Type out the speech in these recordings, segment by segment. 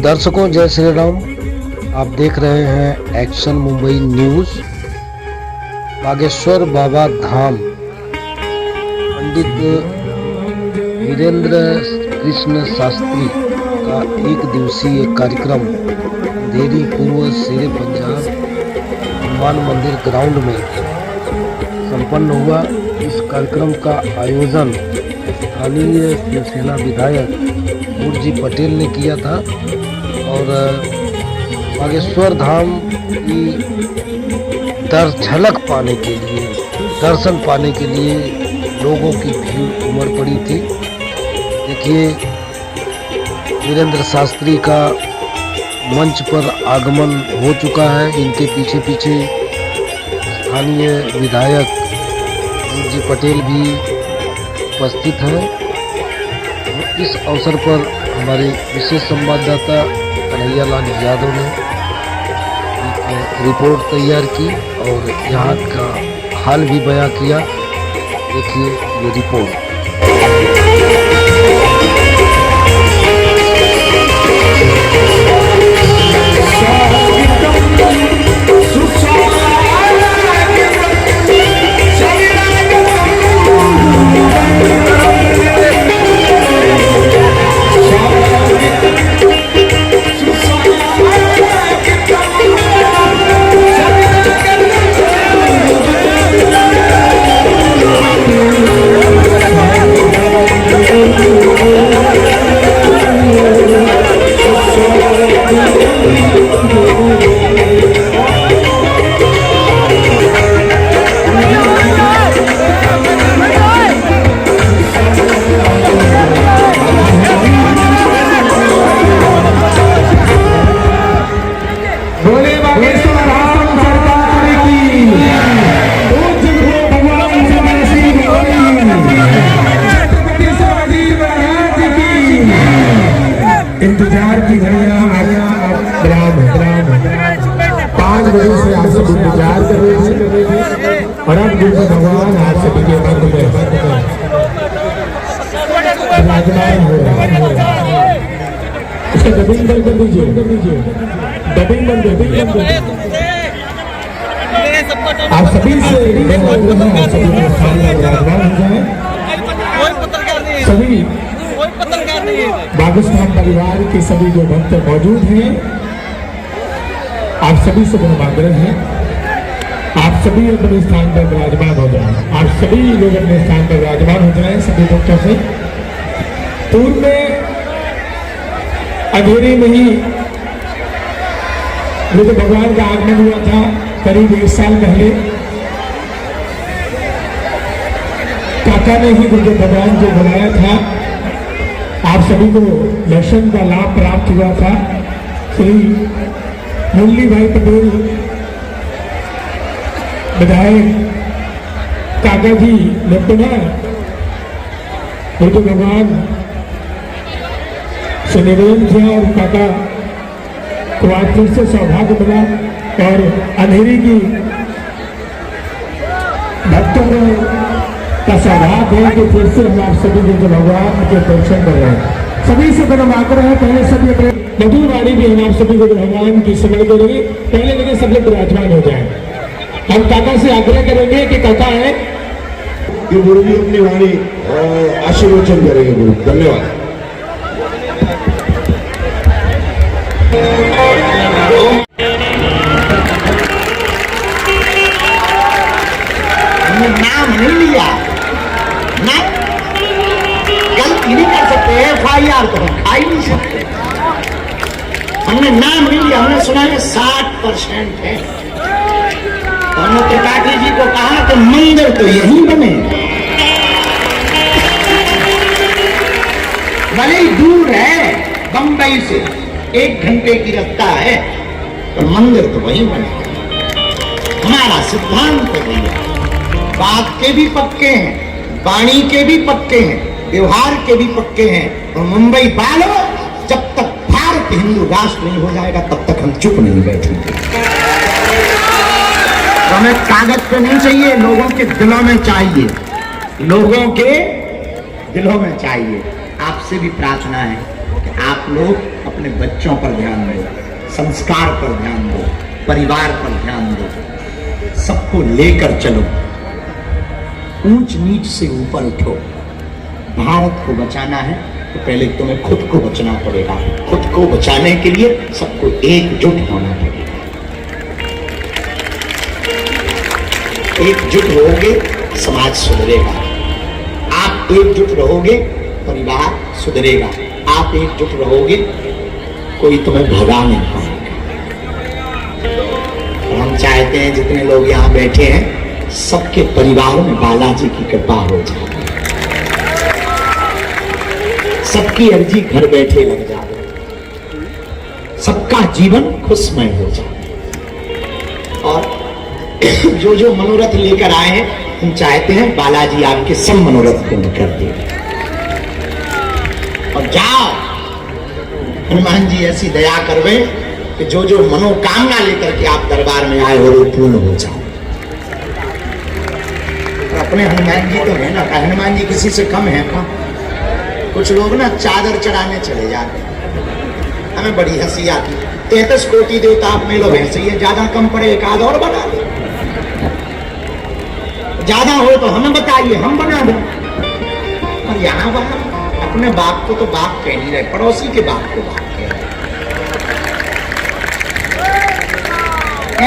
दर्शकों जय श्री राम। आप देख रहे हैं एक्शन मुंबई न्यूज। बागेश्वर बाबा धाम पंडित वीरेंद्र कृष्ण शास्त्री का एक दिवसीय कार्यक्रम देरी पूर्व शेरे पंजाब हनुमान मंदिर ग्राउंड में संपन्न हुआ। इस कार्यक्रम का आयोजन स्थानीय शिवसेना विधायक मुरजी पटेल ने किया था और बागेश्वर धाम की झलक पाने के लिए, दर्शन पाने के लिए लोगों की भीड़ उमड़ पड़ी थी। देखिए, वीरेंद्र शास्त्री का मंच पर आगमन हो चुका है। इनके पीछे पीछे स्थानीय विधायक मुरजी पटेल भी उपस्थित हैं। इस अवसर पर हमारे विशेष संवाददाता कन्हैया लाल यादव ने एक रिपोर्ट तैयार की और यहाँ का हाल भी बयां किया। देखिए ये रिपोर्ट। इंतजार की घड़ियां 5 बजे से आप सब इंतजार कर रहे थे और अब गुरु भगवान आप सभी के बंद में विराजमान हो रहा है। इसका डबिंग बंद कर दीजिए, डबिंग बंद कर दीजिए। आप सभी से आप सभी के सामने विराजमान हो जाए। सभी बागेश्वर परिवार के सभी जो भक्त मौजूद हैं, आप सभी से मेरा आग्रह है, आप सभी अपने स्थान पर विराजमान हो जाएं। आप सभी लोग अपने स्थान पर विराजमान हो जाएं। सभी भक्तों से पूर्व में अंधेरे में ही बुद्ध भगवान का आगमन हुआ था करीब 1 साल पहले। काका ने ही बुद्ध भगवान को बुलाया था। आप सभी को दर्शन का लाभ प्राप्त हुआ था। श्री मुरली भाई पटेल विधायक काका जी ने पुनः बुद्ध भगवान से निवेदन किया और काका को आज फिर से सौभाग्य मिला और अंधेरी की भक्तों का सौभाग्य है कि फिर से हम आप सभी बुद्ध भगवान के दर्शन कर रहे हैं। सभी से मेरा आग्रह है, पहले सभी अपने मधुर वाणी भी हम आप सभी बुद्ध भगवान की स्मरण करेंगे। पहले लगे सब लोग विराजमान हो जाए। हम काका से आग्रह करेंगे कि काका है कि गुरु जी अपनी वाणी आशीर्वचन करेंगे। गुरु धन्यवाद। नाम नहीं लिया ना, गलती नहीं कर सकते। FIR तो हम खा ही नहीं सकते। हमने नाम नहीं लिया, हमने सुना है 60% है। हमने त्रिपाठी जी को कहा कि मंदिर तो यहीं बने, भले ही दूर है, बंबई से 1 घंटे की रास्ता है, तो मंदिर तो वहीं बने। हमारा सिद्धांत तो नहीं है। बात के भी पक्के हैं, वाणी के भी पक्के हैं, व्यवहार के भी पक्के हैं। और मुंबई वालों, जब तक भारत हिंदू राष्ट्र नहीं हो जाएगा तब तक हम चुप नहीं बैठेंगे। तो हमें कागज पे नहीं चाहिए, लोगों के दिलों में चाहिए, लोगों के दिलों में चाहिए। आपसे भी प्रार्थना है कि आप लोग अपने बच्चों पर ध्यान दो, संस्कार पर ध्यान दो, परिवार पर ध्यान दो, सबको लेकर चलो, ऊंच नीच से ऊपर उठो। भारत को बचाना है तो पहले तुम्हें खुद को बचना पड़ेगा। खुद को बचाने के लिए सबको एकजुट होना पड़ेगा। एकजुट रहोगे समाज सुधरेगा, आप एकजुट रहोगे परिवार सुधरेगा, आप एकजुट रहोगे कोई तुम्हें भगा नहीं पाएगा। और हम चाहते हैं जितने लोग यहाँ बैठे हैं सबके परिवार में बालाजी की कृपा हो जाए, सबकी अर्जी घर बैठे लग जाए, सबका जीवन खुशमय हो जाए। और जो जो मनोरथ लेकर आए हैं हम चाहते हैं बालाजी आपके सब मनोरथ पूर्ण कर दे। और जाओ हनुमान जी ऐसी दया करवे कि जो जो मनोकामना लेकर के आप दरबार में आए हो वो पूर्ण हो जाओ। और अपने हनुमान जी तो है ना, हनुमान जी किसी से कम है का? कुछ लोग ना चादर चढ़ाने चले जाते हैं, हमें बड़ी हंसी आती। 33 कोटि देवता आप में लो ऐसे ही है, ज्यादा कम पड़े एक आध और बना दे, ज्यादा हो तो हमें बताइए हम बना दें। और यहाँ वहां अपने बाप को तो बाप कह नहीं रहे, पड़ोसी के बाप को बाप कह रहे।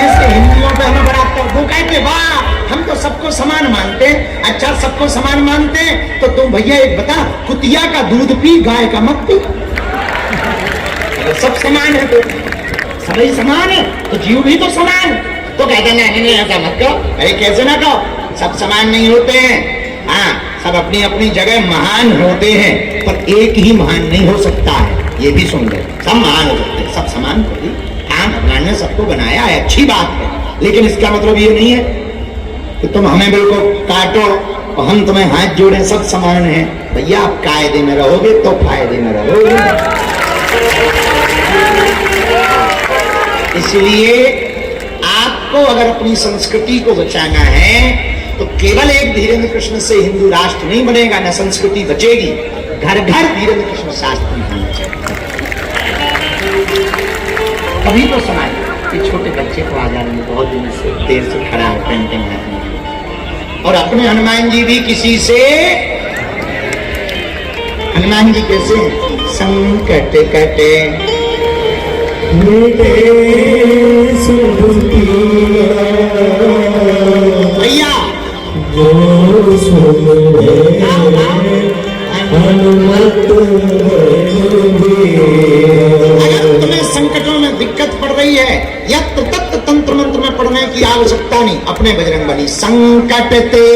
ऐसे हिंदुओं पे हमें बड़ा वो कहते वाह हम तो सबको समान मानते हैं। अच्छा सबको समान मानते हैं तो तुम भैया एक बता, कुतिया का दूध पी गाय का मत पी। अगर सब समान है तो सभी समान है तो जीव भी तो समान। तो कहते नहीं ऐसा मत कहो। अरे कैसे ना कहो, सब समान नहीं होते हैं। हाँ सब अपनी अपनी जगह महान होते हैं, पर एक ही महान नहीं हो सकता है, ये भी सुन लो। सब महान हो सकते हैं, सब समान थोड़ी। हाँ भगवान ने सबको बनाया है, अच्छी बात है, लेकिन इसका मतलब ये नहीं है कि तुम हमें बिल्कुल काटो और हम तुम्हें हाथ जोड़े, सब समान है। भैया आप कायदे में रहोगे तो फायदे में रहोगे। इसलिए आपको अगर अपनी संस्कृति को बचाना है तो केवल एक धीरेन्द्र कृष्ण से हिंदू राष्ट्र नहीं बनेगा, न संस्कृति बचेगी। घर घर धीरेन्द्र कृष्ण शास्त्री होना चाहिए। कभी तो समाज ये छोटे बच्चे को आ जाएंगे, बहुत दिन से देर से खड़ा है पेंटिंग करने। और अपने हनुमान जी भी किसी से, हनुमान जी कैसे संकट कटे भैया अगर तुम्हें संकटों में दिक्कत पड़ रही है या तत्त तंत्र मंत्र में पढ़ने की आवश्यकता नहीं, अपने बजरंगबली संकट ते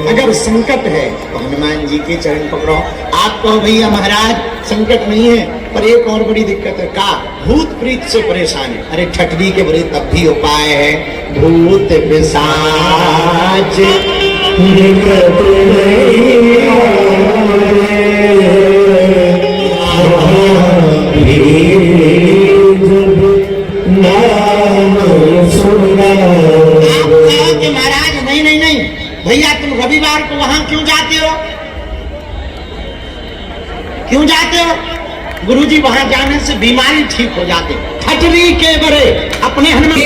अगर संकट है तो हनुमान जी के चरण पकड़ो। आप कहो भैया महाराज संकट नहीं है पर एक और बड़ी दिक्कत है, का भूत प्रीत से परेशान है। अरे ठटरी के बड़े तब भी उपाय है, भूत पिशाच महाराज नहीं भैया तुम रविवार को वहां क्यों जाते हो? क्यों जाते हो? गुरुजी वहां जाने से बीमारी ठीक हो जाती। ठटरी के बड़े अपने हनुमान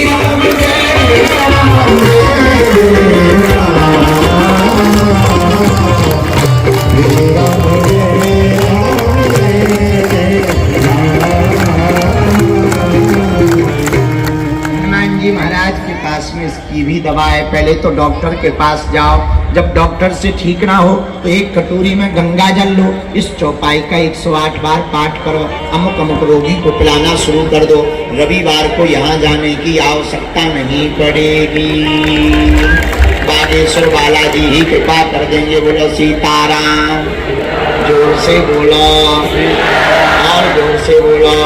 जी महाराज के पास में इसकी भी दवा है। पहले तो डॉक्टर के पास जाओ, जब डॉक्टर से ठीक ना हो तो एक कटोरी में गंगा जल लो, इस चौपाई का 108 बार पाठ करो, अमुक अमुक रोगी को पिलाना शुरू कर दो। रविवार को यहाँ जाने की आवश्यकता नहीं पड़ेगी, बागेश्वर बालाजी ही कृपा कर देंगे। बोलो सीताराम, जोर से बोलो और जोर से बोलो।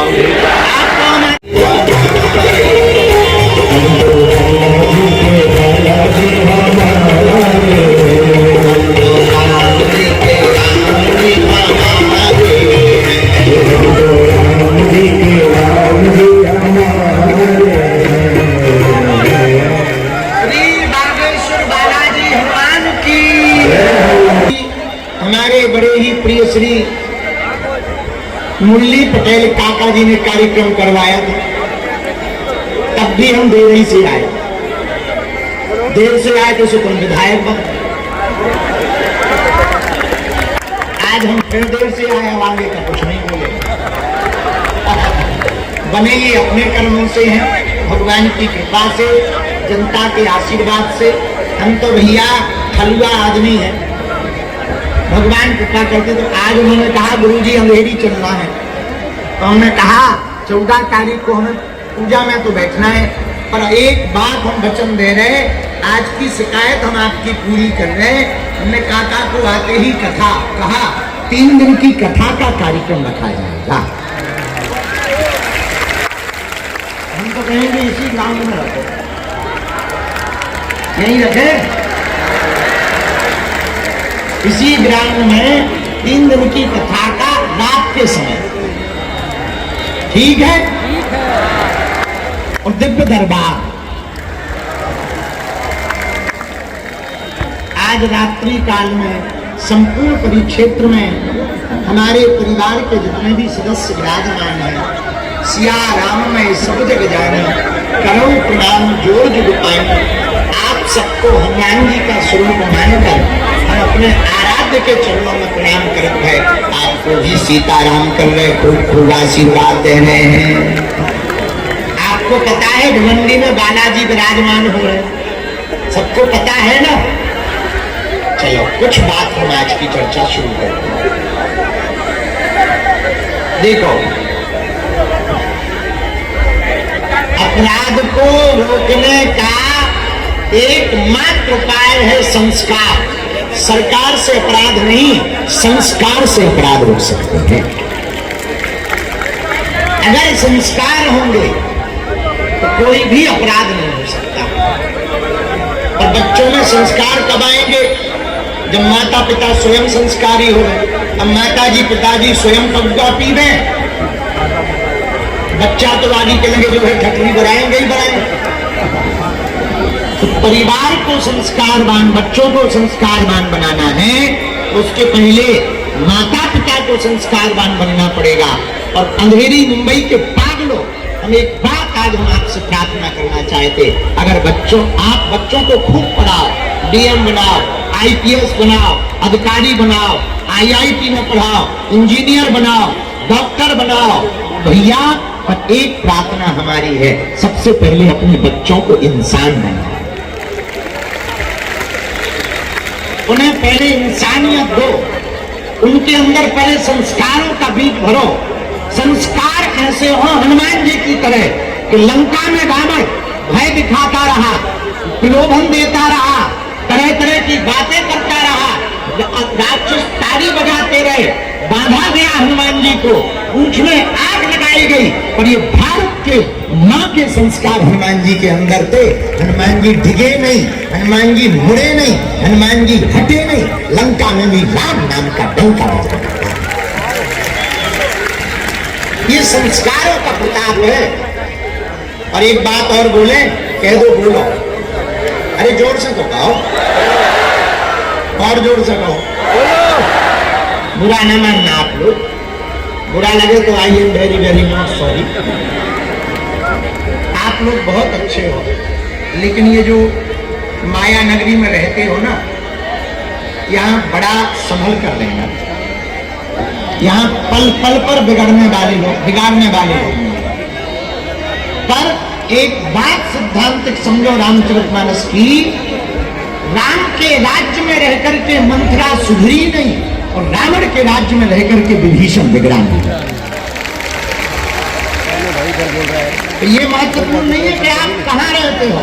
प्रिय श्री मुरली पटेल काका जी ने कार्यक्रम करवाया था, तब भी हम देर ही से आए। देर से आए तो सुपन विधायक बन, आज हम फिर देर से आए, अब आगे का कुछ नहीं बोले। बने ये अपने कर्मों से हैं, भगवान की कृपा से, जनता के आशीर्वाद से। हम तो भैया ठलुआ आदमी है, भगवान कृपा करते। तो आज उन्होंने कहा गुरुजी अंधेरी चलना है, तो हमने कहा 14 तारीख को हमें पूजा में तो बैठना है, पर एक बात हम वचन दे रहे, आज की शिकायत हम आपकी पूरी कर रहे हैं। हमने काका को आते ही कहा 3 दिन की कथा का कार्यक्रम रखा जाएगा। हम तो कहेंगे इसी ग्राउंड में रखो, यही रखे, इसी ग्राउंड में 3 दिन की कथा का रात के समय, ठीक है? और दिव्य दरबार आज रात्रि काल में संपूर्ण परिक्षेत्र में हमारे परिवार के जितने भी सदस्य विराजमान हैं, सिया राम में सब जग जाने, करो प्रणाम जोर जुग पाए। आप सबको हनुमान जी का स्वरूप मानकर हम अपने आराध्य के चरणों में प्रणाम करते हैं। आपको भी सीताराम कर रहे, खूब खूब आशीर्वाद दे रहे हैं। आपको पता है भिवंडी में बालाजी विराजमान हो रहे, सबको पता है ना? चलो कुछ बात हम आज की चर्चा शुरू करते हैं। देखो, अपराध को रोकने का एकमात्र उपाय है संस्कार। सरकार से अपराध नहीं, संस्कार से अपराध रोक सकते हैं। अगर संस्कार होंगे तो कोई भी अपराध नहीं हो सकता। और बच्चों में संस्कार कब आएंगे? जब माता पिता स्वयं संस्कारी हो। अब माता जी पिताजी स्वयं पगुआ पीवे, बच्चा तो आगे चलेंगे जो है ठटरी बनाएंगे ही बनाएंगे। तो परिवार को संस्कारवान, बच्चों को संस्कारवान बनाना है, उसके पहले माता पिता को संस्कारवान बनना पड़ेगा। और अंधेरी मुंबई के पागलों, हम एक बात आज हम आपसे प्रार्थना करना चाहते, अगर आप बच्चों को खूब पढ़ाओ, डीएम बनाओ, आईपीएस बनाओ, अधिकारी बनाओ, आईआईटी में पढ़ाओ, इंजीनियर बनाओ, डॉक्टर बनाओ भैया, पर एक प्रार्थना हमारी है, सबसे पहले अपने बच्चों को इंसान बनाओ। उन्हें पहले इंसानियत दो, उनके अंदर पहले संस्कारों का बीज भरो। संस्कार ऐसे हो हनुमान जी की तरह कि लंका में रावण भय दिखाता रहा, प्रलोभन देता रहा, तरह तरह की बातें करता रहा, राक्षस ताली बजाते रहे, बांधा गया हनुमान जी को, पूंछ में आग लगाई गई, पर ये भारत के मां के संस्कार हनुमान जी के अंदर थे। हनुमान जी डिगे नहीं, हनुमान जी मुड़े नहीं, हनुमान जी हटे नहीं, लंका में भी राम नाम का डंका बजा। ये संस्कारों का प्रताप है। और एक बात और बोले, कह दो, बोलो, अरे जोर से तो कहो, और जोर से कहो, बुरा ना मानना आप लोग, बुरा लगे तो I am very very not sorry. आप लोग बहुत अच्छे हो, लेकिन ये जो माया नगरी में रहते हो ना, यहाँ बड़ा संभल कर रहना। यहाँ पल पल पर बिगाड़ने वाले लोग। पर एक बात सिद्धांतिक समझो रामचरितमानस की, राम के राज्य में रहकर के मंथरा सुधरी नहीं, और रावण के राज्य में रहकर के विभीषण बिगड़ा नहीं। तो ये महत्वपूर्ण नहीं है कि आप कहाँ रहते हो,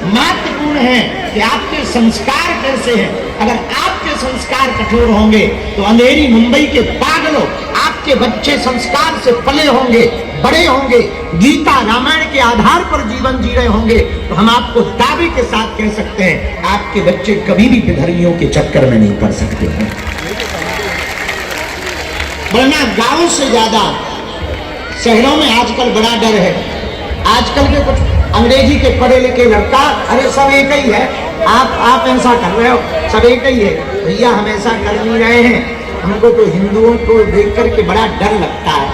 महत्वपूर्ण है कि आपके संस्कार कैसे हैं। अगर आपके संस्कार कठोर होंगे तो अंधेरी मुंबई के पागलों, आपके बच्चे संस्कार से पले होंगे, बड़े होंगे, गीता रामायण के आधार पर जीवन जी रहे होंगे, तो हम आपको दावे के साथ कह सकते हैं आपके बच्चे कभी भी विधर्मियों के चक्कर में नहीं पड़ सकते हैं। वरना गांव से ज्यादा शहरों में आजकल बड़ा डर है। आजकल के कुछ अंग्रेजी के पढ़े लिखे लड़का, अरे सब एक ही है, आप ऐसा कर रहे हो, सब एक ही है। भैया हम ऐसा कर नहीं रहे हैं, हमको तो हिंदुओं को देख करके बड़ा डर लगता है।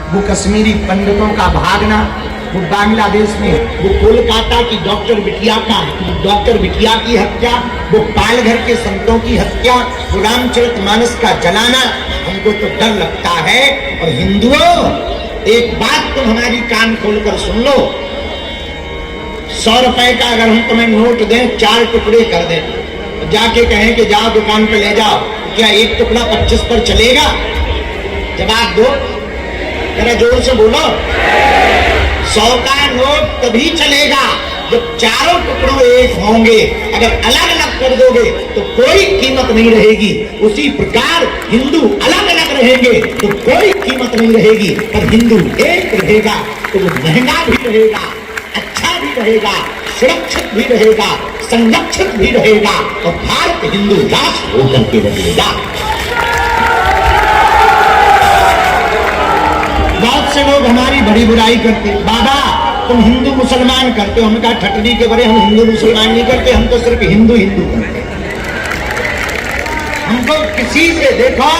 वो कश्मीरी पंडितों का भागना, वो बांग्लादेश में, वो कोलकाता की डॉक्टर बिटिया की हत्या, वो पालघर के संतों की हत्या, वो रामचरितमानस का जलाना, हमको तो डर लगता है। और हिंदुओं, एक बात तुम हमारी कान खोलकर सुन लो, 100 रुपए का अगर हम तुम्हें नोट दें, 4 टुकड़े कर दें, जाके कहें कि जाओ दुकान पे ले जाओ, क्या एक टुकड़ा 25 पर चलेगा? जवाब दो, जरा जोर से बोलो। 100 का नोट तभी चलेगा जब चारों टुकड़ों एक होंगे। अगर अलग अलग कर दोगे तो कोई कीमत नहीं रहेगी। उसी प्रकार हिंदू अलग अलग रहेंगे तो कोई कीमत नहीं रहेगी। पर हिंदू एक रहेगा तो वो महंगा भी रहेगा, अच्छा भी रहेगा, सुरक्षित भी रहेगा, संरक्षित भी रहेगा और भारत हिंदू राष्ट्र होकर के रहेगा। बहुत से लोग हमारी बड़ी बुराई करते, बाबा तुम हिंदू मुसलमान करते हो। हमने कहा ठटरी के बड़े, हम हिंदू मुसलमान नहीं करते, हम तो सिर्फ हिंदू करते। हमको किसी से देखो,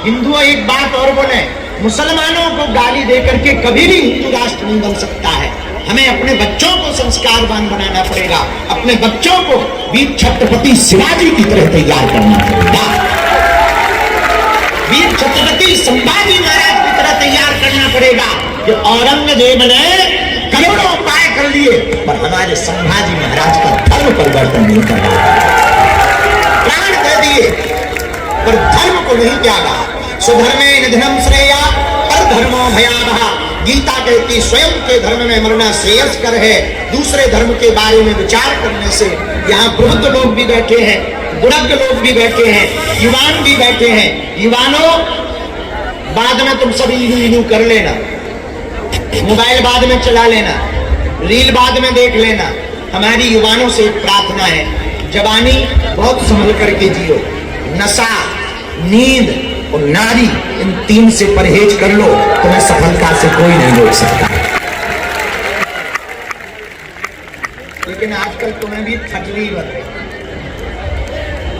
हिंदुओं एक बात और बोले, मुसलमानों को गाली देकर के कभी भी हिंदू राष्ट्र नहीं बन सकता है। हमें अपने बच्चों को संस्कारवान बनाना पड़ेगा, अपने बच्चों को वीर छत्रपति शिवाजी की तरह तैयार करना पड़ेगा, वीर छत्रपति संभाजी महाराज की तरह तैयार करना पड़ेगा। जो औरंगजेब ने करोड़ों उपाय कर लिए पर हमारे संभाजी महाराज का धर्म परिवर्तन नहीं कर पाया, प्राण दे दिए पर धर्म को नहीं त्यागा। स्वधर्मे निधनम श्रेया पर धर्मो भयावह, गीता कहती स्वयं के धर्म में मरना श्रेयस्कर है। दूसरे धर्म के बारे में विचार करने से, यहाँ प्रबुद्ध लोग भी बैठे हैं, बुढ़ग लोग भी बैठे हैं, युवान भी बैठे हैं। युवानों, बाद में तुम सब इलू कर लेना, मोबाइल बाद में चला लेना, रील बाद में देख लेना। हमारी युवानों से एक प्रार्थना है, जवानी बहुत संभल करके जियो। नशा, नींद और नारी, इन 3 से परहेज कर लो, तुम्हें सफलता से कोई नहीं रोक सकता। लेकिन आजकल तुम्हें भी ठगली बन रही,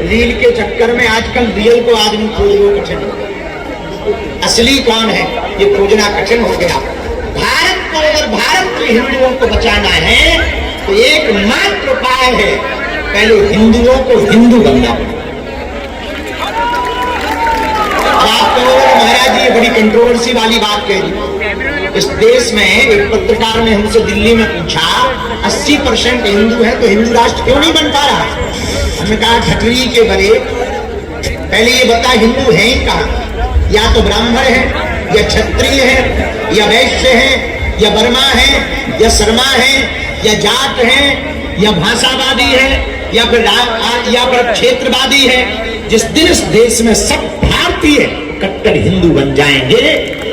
रील के चक्कर में आजकल रियल को आदमी खोजना कठिन हो गया। असली कौन है ये खोजना कठिन हो गया। भारत को, अगर भारत के हिंदुओं को बचाना है तो एकमात्र उपाय है, पहले हिंदुओं को हिंदू बनना पड़ेगा। आप कहोगे महाराज जी ये बड़ी कंट्रोवर्सी वाली बात कह दी। इस देश में एक पत्रकार ने हमसे दिल्ली में पूछा, 80% हिंदू है तो हिंदू राष्ट्र क्यों नहीं बन पा रहा? हमने कहा ठटरी के बड़े, पहले ये बता हिंदू है ही कहाँ? या तो ब्राह्मण है, या क्षत्रिय है, या वैश्य है, या वर्मा है, या शर्मा है, या जाट है, या भाषावादी है, या फिर क्षेत्रवादी है। जिस दिन इस देश में सब भारतीय कट्टर हिंदू बन जाएंगे,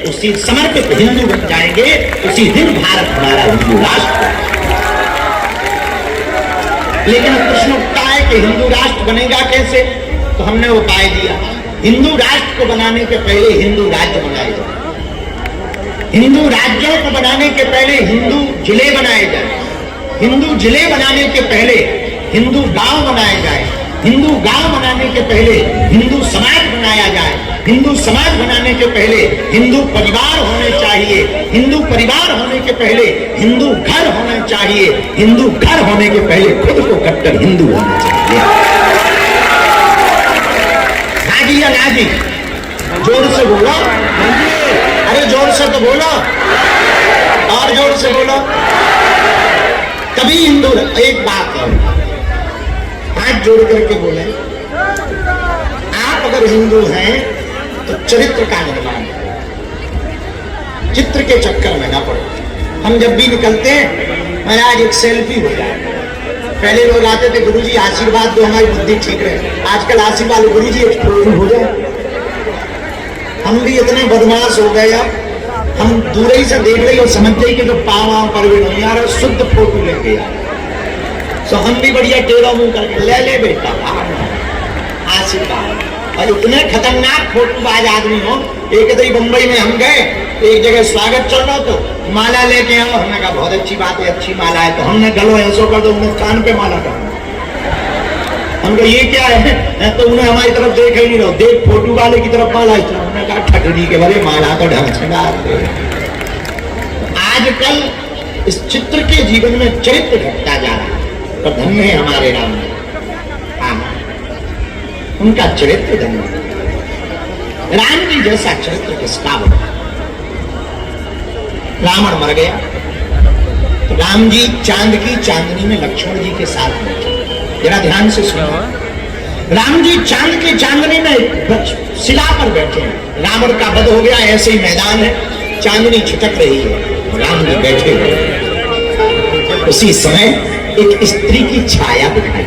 उसी समर्पित हिंदू बन जाएंगे, उसी दिन भारत हमारा हिंदू राष्ट्र। लेकिन प्रश्न उठता है कि हिंदू राष्ट्र बनेगा कैसे? तो हमने उपाय दिया, हिंदू राष्ट्र को बनाने के पहले हिंदू राज्य बनाए जाए, हिंदू राज्यों को बनाने के पहले हिंदू जिले बनाए जाए, हिंदू जिले बनाने के पहले हिंदू गांव बनाए जाए, हिंदू गांव बनाने के पहले हिंदू समाज बनाया जाए, हिंदू समाज बनाने के पहले हिंदू परिवार होने चाहिए, हिंदू परिवार होने के पहले हिंदू घर होने चाहिए, हिंदू घर होने के पहले खुद को कट्टर हिंदू होना चाहिए। हाजी या नाजी, जोर से बोलो, अरे जोर से तो बोलो, और जोर से बोलो, तभी हिंदू। एक बात है, हाथ जोड़ करके बोले, आप अगर हिंदू हैं तो चरित्र का निर्माण करें, चित्र के चक्कर में ना पड़ो। हम जब भी निकलते हैं महाराज एक सेल्फी हो जाए। पहले लोग आते थे गुरुजी आशीर्वाद दो हमारी बुद्धि ठीक रहे, आजकल आशीर्वाद गुरुजी एक फोटो हो जाए। हम भी इतने बदमाश हो गए, अब हम दूर ही से देख रहे और समझ गए कि तो पाँव पर भी नहीं आ रहा, शुद्ध फोटो लेके आ। तो हम भी बढ़िया टेढ़ा मुंह करके ले ले बेटा आशीर्वाद। और इतने खतरनाक फोटोबाज आदमी हो, एक दिन बंबई में हम गए, एक जगह स्वागत चल रहा तो माला लेके आओ, हमने कहा बहुत अच्छी बात है, अच्छी माला है। तो हमने गलो ऐसो कर दो, उन्हें कान पे माला कर, हम कहा ये क्या है, तो उन्हें हमारी तरफ देख ही नहीं रहो, देख फोटो वाले की तरफ माला चला। उन्होंने कहा ठगनी के बारे माला तो ढंग से डालते। आजकल इस चित्र के जीवन में चरित्र घटता जा रहा है, पर धन्य है हमारे राम, हाँ उनका चरित्र धन्य। राम जी जैसा चरित्र किसका होगा। रावण मर गया, तो राम जी चांद की चांदनी में लक्ष्मण जी के साथ बैठे। जरा ध्यान से सुनो, राम जी चांद की चांदनी में शिला पर बैठे हैं। रावण का वध हो गया, ऐसे ही मैदान है, चांदनी छिटक रही है, राम जी बैठे हुए। उसी समय एक स्त्री की छाया दिखाई,